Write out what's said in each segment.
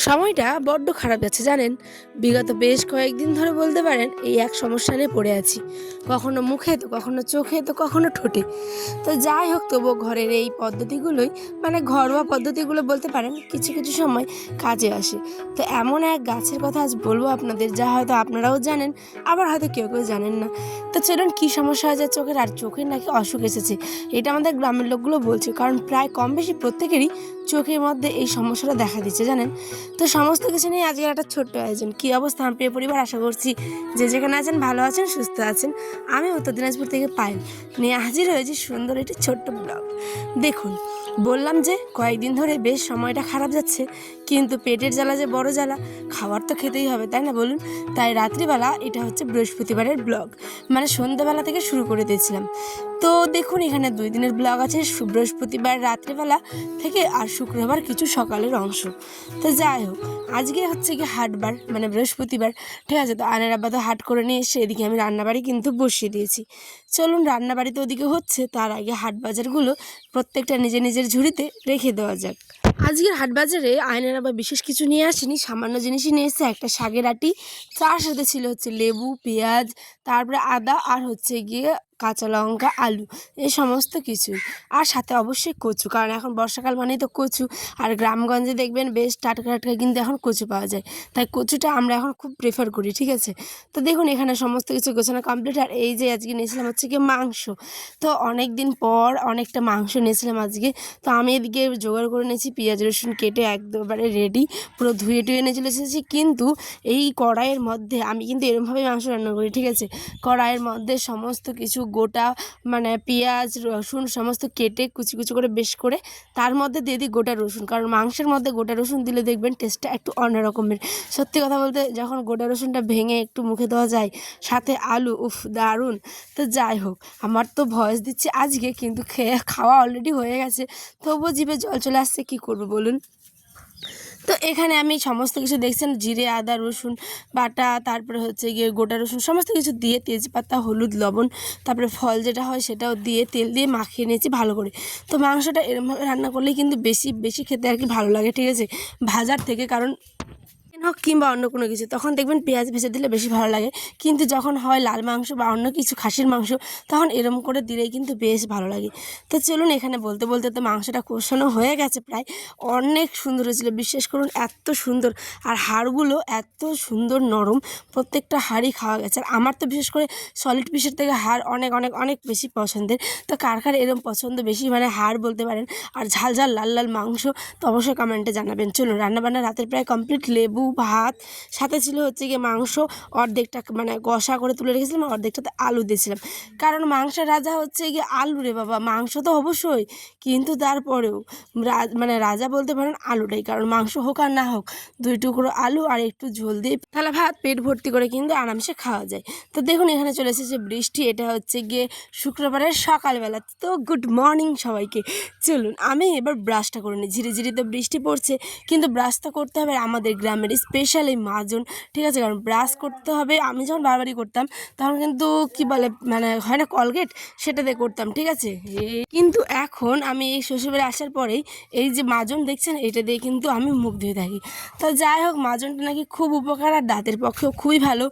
সময়টা বড্ড খারাপ যাচ্ছে জানেন। বিগত বেশ কয়েকদিন ধরে বলতে পারেন এই এক সমস্যা নিয়ে পড়ে আছি। কখনো মুখে তো কখনো চোখে তো কখনো ঠোঁটে। তো যাই হোক, তবুও ঘরের এই পদ্ধতিগুলোই মানে ঘরোয়া পদ্ধতিগুলো বলতে পারেন কিছু কিছু সময় কাজে আসে। তো এমন এক গাছের কথা আজ বলবো আপনাদের, যা হয়তো আপনারাও জানেন, আবার হয়তো কেউ কেউ জানেন না। তো চলুন, কী সমস্যা হয়েছে চোখের, আর চোখের নাকি অসুখ এসেছে, এটা আমাদের গ্রামের লোকগুলো বলছে। কারণ প্রায় কম বেশি প্রত্যেকেরই চোখের মধ্যে এই সমস্যাটা দেখা দিচ্ছে জানেন। তো সমস্ত কিছু নিয়ে আজকের একটা ছোট্ট আয়োজন। কী অবস্থা আমার প্রিয় পরিবার, আশা করছি যে যেখানে আছেন ভালো আছেন, সুস্থ আছেন। আমি উত্তর দিনাজপুর থেকে পায়েল নিয়ে হাজির হয়েছি সুন্দর একটি ছোট্ট ব্লগ। দেখুন, বললাম যে কয়েকদিন ধরে বেশ সময়টা খারাপ যাচ্ছে, কিন্তু পেটের জ্বালা যে বড় জ্বালা, খাবার তো খেতেই হবে তাই না বলুন। তাই রাত্রিবেলা, এটা হচ্ছে বৃহস্পতিবারের ব্লগ, মানে সন্ধ্যাবেলা থেকে শুরু করে দিয়েছিলাম। তো দেখুন, এখানে 2 দিনের ব্লগ আছে, বৃহস্পতিবার রাত্রিবেলা থেকে আর শুক্রবার কিছু সকালের অংশ। তো যাই হোক, আজকে হচ্ছে কি হাটবার, মানে বৃহস্পতিবার, ঠিক আছে। তো আয়নের আব্বা তো হাট করে নিয়ে এসে এদিকে আমি রান্নাবাড়ি কিন্তু বসিয়ে দিয়েছি। চলুন, রান্নাবাড়ি তো ওদিকে হচ্ছে, তার আগে হাট বাজারগুলো প্রত্যেকটা নিজের নিজের ঝুড়িতে রেখে দেওয়া যাক। আজকের হাট বাজারে আয়নের আবার বিশেষ কিছু নিয়ে আসেনি, সামান্য জিনিসই নিয়ে এসেছে। একটা শাকের আটি, তার সাথে ছিল হচ্ছে লেবু, পেঁয়াজ, তারপরে আদা, আর হচ্ছে গিয়ে কাঁচা লঙ্কা, আলু, এই সমস্ত কিছুই। আর সাথে অবশ্যই কচু, কারণ এখন বর্ষাকাল মানেই তো কচু। আর গ্রামগঞ্জে দেখবেন বেশ টাটকা টাটকা কিন্তু এখন কচু পাওয়া যায়, তাই কচুটা আমরা এখন খুব প্রেফার করি, ঠিক আছে। তো দেখুন, এখানে সমস্ত কিছু গোছানো কমপ্লিট। আর এই যে আজকে নিয়েছিলাম হচ্ছে কি মাংস। তো অনেক দিন পর অনেকটা মাংস নিয়েছিলাম আজকে। তো আমি এদিকে জোগাড় করে নিয়েছি, পেঁয়াজ রসুন কেটে একবারে রেডি, পুরো ধুয়ে টুয়ে নিয়ে চলে এসেছি। কিন্তু এই কড়াইয়ের মধ্যে আমি কিন্তু এরমভাবেই মাংস রান্না করি, ঠিক আছে। কড়াইয়ের মধ্যে সমস্ত কিছু গোটা, মানে পেঁয়াজ রসুন সমস্ত কেটে কুচি কুচি করে বেশ করে তার মধ্যে দিয়ে দিই গোটা রসুন, কারণ মাংসের মধ্যে গোটা রসুন দিলে দেখবেন টেস্টটা একটু অন্যরকমের। সত্যি কথা বলতে, যখন গোটা রসুনটা ভেঙে একটু মুখে দেওয়া যায়, সাথে আলু, উফ দারুণ। তো যাই হোক, আমার তো ভয়েস দিচ্ছি আজকে, কিন্তু খাওয়া অলরেডি হয়ে গেছে, তবুও জিভে জল চলে আসছে, কী করবো বলুন। তো এখানে আমি সমস্ত কিছু দেখছেন, জিরে আদা রসুন বাটা, তারপরে হচ্ছে গিয়ে গোটা রসুন সমস্ত কিছু দিয়ে, তেজপাতা, হলুদ, লবণ, তারপরে ফল যেটা হয় সেটাও দিয়ে তেল দিয়ে মাখিয়ে নিয়েছি ভালো করে। তো মাংসটা এরমভাবে রান্না করলেই কিন্তু বেশি বেশি খেতে আর কি ভালো লাগে, ঠিক আছে, ভাজার থেকে। কারণ হোক কিংবা অন্য কোনো কিছু, তখন দেখবেন পেঁয়াজ ভেজে দিলে বেশি ভালো লাগে। কিন্তু যখন হয় লাল মাংস বা অন্য কিছু খাসির মাংস, তখন এরম করে দিলেই কিন্তু বেশ ভালো লাগে। তো চলুন, এখানে বলতে বলতে তো মাংসটা কষানো হয়ে গেছে প্রায়। অনেক সুন্দর হয়েছিল, বিশ্বাস করুন, এত সুন্দর। আর হাড়গুলো এত সুন্দর নরম, প্রত্যেকটা হাড়ই খাওয়া গেছে। আর আমার তো বিশেষ করে সলিড পিসের থেকে হাড় অনেক অনেক অনেক বেশি পছন্দের। তো কার কার এরম পছন্দ বেশি, মানে হাড় বলতে পারেন, আর ঝাল ঝাল লাল লাল মাংস, তো অবশ্যই কমেন্টে জানাবেন। চলুন, রান্নাবান্না রাতের প্রায় কমপ্লিট। লেবু, ভাত, সাথে ছিল হচ্ছে গিয়ে মাংস, অর্ধেকটা মানে কষা করে তুলে রেখেছিলাম, অর্ধেকটাতে আলু দিয়েছিলাম। কারণ মাংসের রাজা হচ্ছে গিয়ে আলু রে বাবা, মাংস তো অবশ্যই, কিন্তু তারপরেও মানে রাজা বলতে পারেন আলুটাই। কারণ মাংস হোক আর না হোক, 2 টুকরো আলু আর একটু ঝোল দিয়ে তাহলে ভাত পেট ভর্তি করে কিন্তু আরামসে খাওয়া যায়। তো দেখুন, এখানে চলে এসেছে বৃষ্টি, এটা হচ্ছে গিয়ে শুক্রবারের সকালবেলা। তো গুড মর্নিং সবাইকে। চলুন, আমি এবার ব্রাশটা করে নিই। ঝিরি ঝিরি তো বৃষ্টি পড়ছে, কিন্তু ব্রাশটা করতে হবে আমাদের গ্রামের স্পেশাল এই মাজন, ঠিক আছে। কারণ ব্রাশ করতে হবে, আমি যখন বারবারই করতাম তখন কিন্তু কি বলে, মানে হয় না কলগেট, সেটা দিয়ে করতাম, ঠিক আছে। কিন্তু এখন আমি এই শ্বশুরবাড়ি আসার পরেই এই যে মাজন দেখছেন, এটা দিয়ে কিন্তু আমি মুখ ধুয়ে থাকি। তো যাই হোক, মাজনটা নাকি খুব উপকার আর দাঁতের পক্ষেও খুবই ভালো।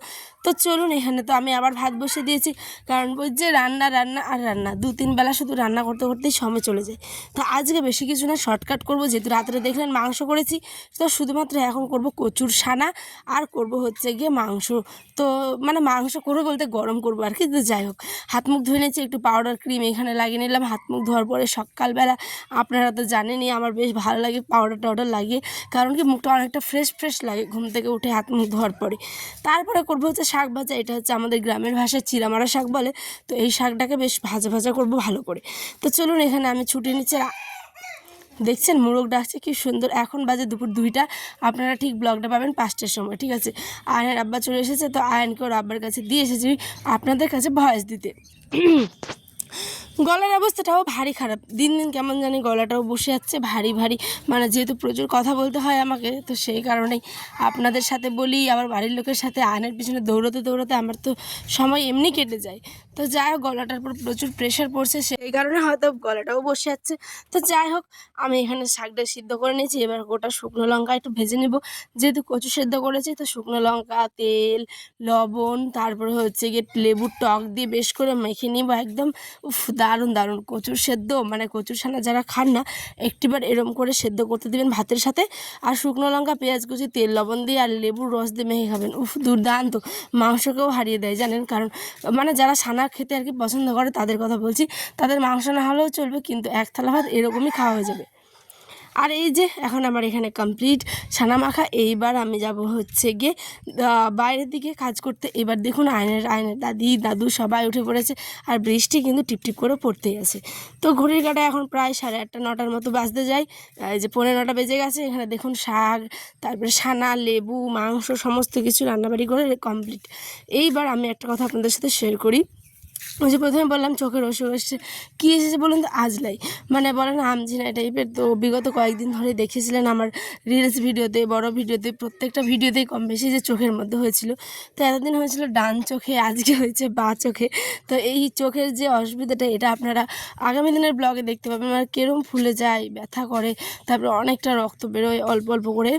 তো চলুন, এখানে তো আমি আবার ভাত বসে দিয়েছি, কারণ বলছে রান্না রান্না আর রান্না, 2-3 বেলা শুধু রান্না করতে করতেই সময় চলে যায়। তো আজকে বেশি কিছু না, শর্টকাট করব, যেহেতু রাত্রে দেখলেন মাংস করেছি। তো শুধুমাত্র এখন করব কচুর সানা, আর করব হচ্ছে গিয়ে মাংস। তো মানে মাংস করবো বলতে গরম করবো আর কি। তো যাই হোক, হাত মুখ ধুয়ে নিয়েছি, একটু পাউডার ক্রিম এখানে লাগিয়ে নিলাম। হাত মুখ ধোয়ার পরে সকালবেলা আপনারা তো জানেনই আমার বেশ ভালো লাগে পাউডার টাউডার লাগিয়ে, কারণ কি মুখটা অনেকটা ফ্রেশ ফ্রেশ লাগে ঘুম থেকে উঠে হাত মুখ ধোয়ার পরে। তারপরে করবো হচ্ছে শাক ভাজা, এটা হচ্ছে আমাদের গ্রামের ভাষায় চিরামারা শাক বলে। তো এই শাকটাকে বেশ ভাজা ভাজা করবো ভালো করে। তো চলুন, এখানে আমি ছুটে নিচ্ছি। দেখছেন মোরগ ডাকছে কি সুন্দর। এখন বাজে দুপুর 2টা, আপনারা ঠিক ব্লগটা পাবেন 5টার সময়, ঠিক আছে। আয়নের আব্বা চলে এসেছে, তো আয়নকে ওর আব্বার কাছে দিয়ে এসেছি আপনাদের কাছে ভয়েস দিতে। গলার অবস্থাটাও ভারী খারাপ, দিন দিন কেমন জানি গলাটাও বসে যাচ্ছে ভারী ভারী, মানে যেহেতু প্রচুর কথা বলতে হয় আমাকে, তো সেই কারণেই আপনাদের সাথে বলি, আবার বাড়ির লোকের সাথে আয়নার পিছনে দৌড়তে দৌড়তে আমার তো সময় এমনি কেটে যায়। তো যাই হোক, গলাটার উপর প্রচুর প্রেশার পড়ছে, সেই কারণে হয়তো গলাটাও বসে যাচ্ছে। তো যাই হোক, আমি এখানে শাকটা সিদ্ধ করে নিয়েছি, এবার গোটা শুকনো লঙ্কা একটু ভেজে নেব। যেহেতু কচু সেদ্ধ করেছি, তো শুকনো লঙ্কা, তেল, লবণ, তারপরে হচ্ছে গিয়ে লেবুর টক দিয়ে বেশ করে মেখে নিব একদম। উফ, দারুণ দারুণ কচুর সেদ্ধ, মানে কচুর ছানা যারা খান না, একটিবার এরম করে সেদ্ধ করতে দিবেন ভাতের সাথে, আর শুকনো লঙ্কা, পেঁয়াজ কুচি, তেল লবণ দিয়ে আর লেবুর রস দিয়ে মেখে খাবেন। উফ, দুর্দান্ত, মাংসকেও হারিয়ে দেয় জানেন। কারণ মানে যারা ছানা খেতে আর কি পছন্দ করে তাদের কথা বলছি, তাদের মাংস না হলেও চলবে, কিন্তু এক থালা ভাত এরকমই খাওয়া হয়ে যাবে। আর এই যে এখন আমার এখানে কমপ্লিট ছানা মাখা, এইবার আমি যাব হচ্ছে গিয়ে বাইরের দিকে কাজ করতে। এবার দেখুন আয়নের দাদি দাদু সবাই উঠে পড়েছে, আর বৃষ্টি কিন্তু টিপটিপ করে পড়তেই আছে। তো ঘড়ির কাঁটা এখন প্রায় 8:30 9টার মতো বাজতে যায়, এই যে 9:15 বেজে গেছে। এখানে দেখুন শাক, তারপরে ছানা, লেবু, মাংস সমস্ত কিছু রান্নাবাড়ি করে কমপ্লিট। এইবার আমি একটা কথা আপনাদের সাথে শেয়ার করি। ওই যে প্রথমে বললাম চোখের অসুখ এসেছে, কী এসেছে বলুন তো? আজলাই, মানে বলেন আমজিনা টাইপের। তো বিগত কয়েকদিন ধরে দেখেছিলেন আমার রিলস ভিডিওতে, বড় ভিডিওতে, প্রত্যেকটা ভিডিওতেই কম বেশি যে চোখের মধ্যে হয়েছিল। তো এতদিন হয়েছিল ডান চোখে, আজকে হয়েছে বাঁ চোখে। তো এই চোখের যে অসুবিধাটা, এটা আপনারা আগামী দিনের ব্লগে দেখতে পাবেন। মানে কেরম ফুলে যায়, ব্যথা করে, তারপরে অনেকটা রক্ত বেরোয় অল্প অল্প করে,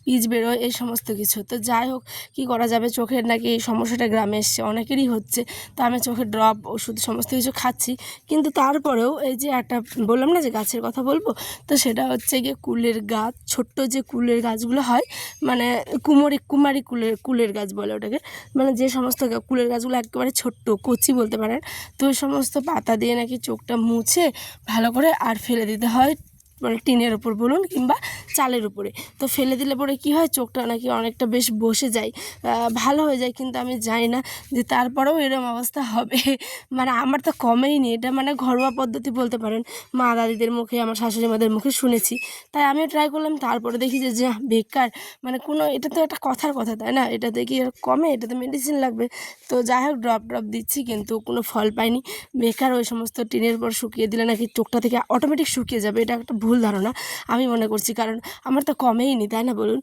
পিচ বেরোয়, এই সমস্ত কিছু। তো যাই হোক, কী করা যাবে, চোখের নাকি এই সমস্যাটা গ্রামে এসছে, অনেকেরই হচ্ছে। তো আমি চোখের ড্রপ, ওষুধ সমস্ত কিছু খাচ্ছি, কিন্তু তারপরেও এই যে একটা বললাম না যে গাছের কথা বলবো, তো সেটা হচ্ছে গিয়ে কুলের গাছ, ছোট্ট যে কুলের গাছগুলো হয়, মানে কুমারী কুলের গাছ বলে ওটাকে, মানে যে সমস্ত কুলের গাছগুলো একেবারে ছোট্ট কচি বলতে পারেন, তো ওই সমস্ত পাতা দিয়ে নাকি চোখটা মুছে ভালো করে আর ফেলে দিতে হয়, মানে টিনের ওপর বলুন কিংবা চালের উপরে। তো ফেলে দিলে পরে কী হয়, চোখটা নাকি অনেকটা বেশ বসে যায়, ভালো হয়ে যায়। কিন্তু আমি জানি না যে তারপরেও এরম অবস্থা হবে, মানে আমার তো কমেই নি। এটা মানে ঘরোয়া পদ্ধতি বলতে পারেন, মা দাদিদের মুখে, আমার শাশুড়ি মাদের মুখে শুনেছি, তাই আমিও ট্রাই করলাম। তারপরে দেখি যে বেকার, মানে কোনো, এটা তো একটা কথার কথা, তাই না? এটা দেখি কমে, এটা তো মেডিসিন লাগবে। তো যাই হোক, ড্রপ দিচ্ছি, কিন্তু কোনো ফল পাইনি। বেকার। ওই সমস্ত টিনের পর শুকিয়ে দিলে নাকি চোখটা থেকে অটোমেটিক শুকিয়ে যাবে, এটা একটা ভুল ধারণা আমি মনে করছি, কারণ আমার তো কমেই নি, তাই না বলুন?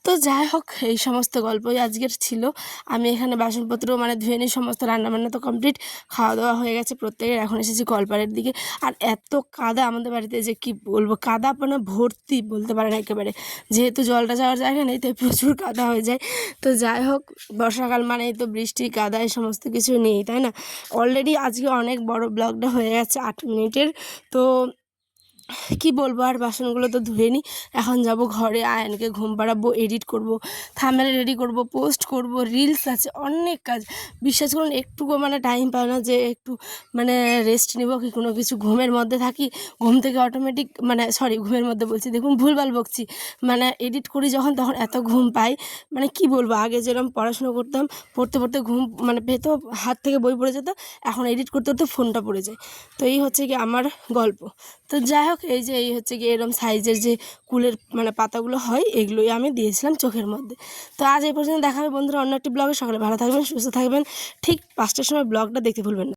তো যাই হোক, এই সমস্ত গল্পই আজকের ছিল। আমি এখানে বাসনপত্র মানে ধুয়ে নিই, সমস্ত রান্নাবান্না তো কমপ্লিট, খাওয়া দাওয়া হয়ে গেছে প্রত্যেকের। এখন এসেছি কলপাড়ের দিকে। আর এত কাদা আমাদের বাড়িতে, যে কি বলবো, কাদা মানে ভর্তি বলতে পারেন একেবারে। যেহেতু জলটা যাওয়ার জায়গা নেই, তাই প্রচুর কাদা হয়ে যায়। তো যাই হোক, বর্ষাকাল মানেই তো বৃষ্টি, কাদা, এই সমস্ত কিছু নেই, তাই না? অলরেডি আজকে অনেক বড় ব্লগটা হয়ে গেছে 8 মিনিটের। তো কি বলবো, আর বাসনগুলো তো ধুয়ে নিই। এখন যাব ঘরে, আয়নকে ঘুম পাড়াবো, এডিট করব, থাম্বনেল রেডি করব, পোস্ট করব, রিলস আছে, অনেক কাজ। বিশ্বাস করুন, একটুকু মানে টাইম পায় না যে একটু মানে রেস্ট নিব কি কোনো কিছু। ঘুমের মধ্যে থাকি, ঘুম থেকে অটোমেটিক, মানে সরি, ঘুমের মধ্যে বলছি, দেখুন ভুলভাল বকছি, মানে এডিট করি যখন, তখন এত ঘুম পাই, মানে কি বলবো। আগে যেরকম পড়াশুনো করতাম, পড়তে পড়তে ঘুম মানে পেতো, হাত থেকে বই পড়ে যেত, এখন এডিট করতে করতে ফোনটা পড়ে যায়। তো এই হচ্ছে কি আমার গল্প। তো যাই হোক, এই হচ্ছে কি এরম সাইজের যে কুলের মানে পাতাগুলো হয়, এগুলোই আমি দিয়েছিলাম চোখের মধ্যে। তো আজ এই পর্যন্ত, দেখা হবে বন্ধুরা অন্য একটি ব্লগে। সকালে ভালো থাকবেন, সুস্থ থাকবেন। ঠিক 5টার সময় ব্লগটা দেখতে ভুলবেন না।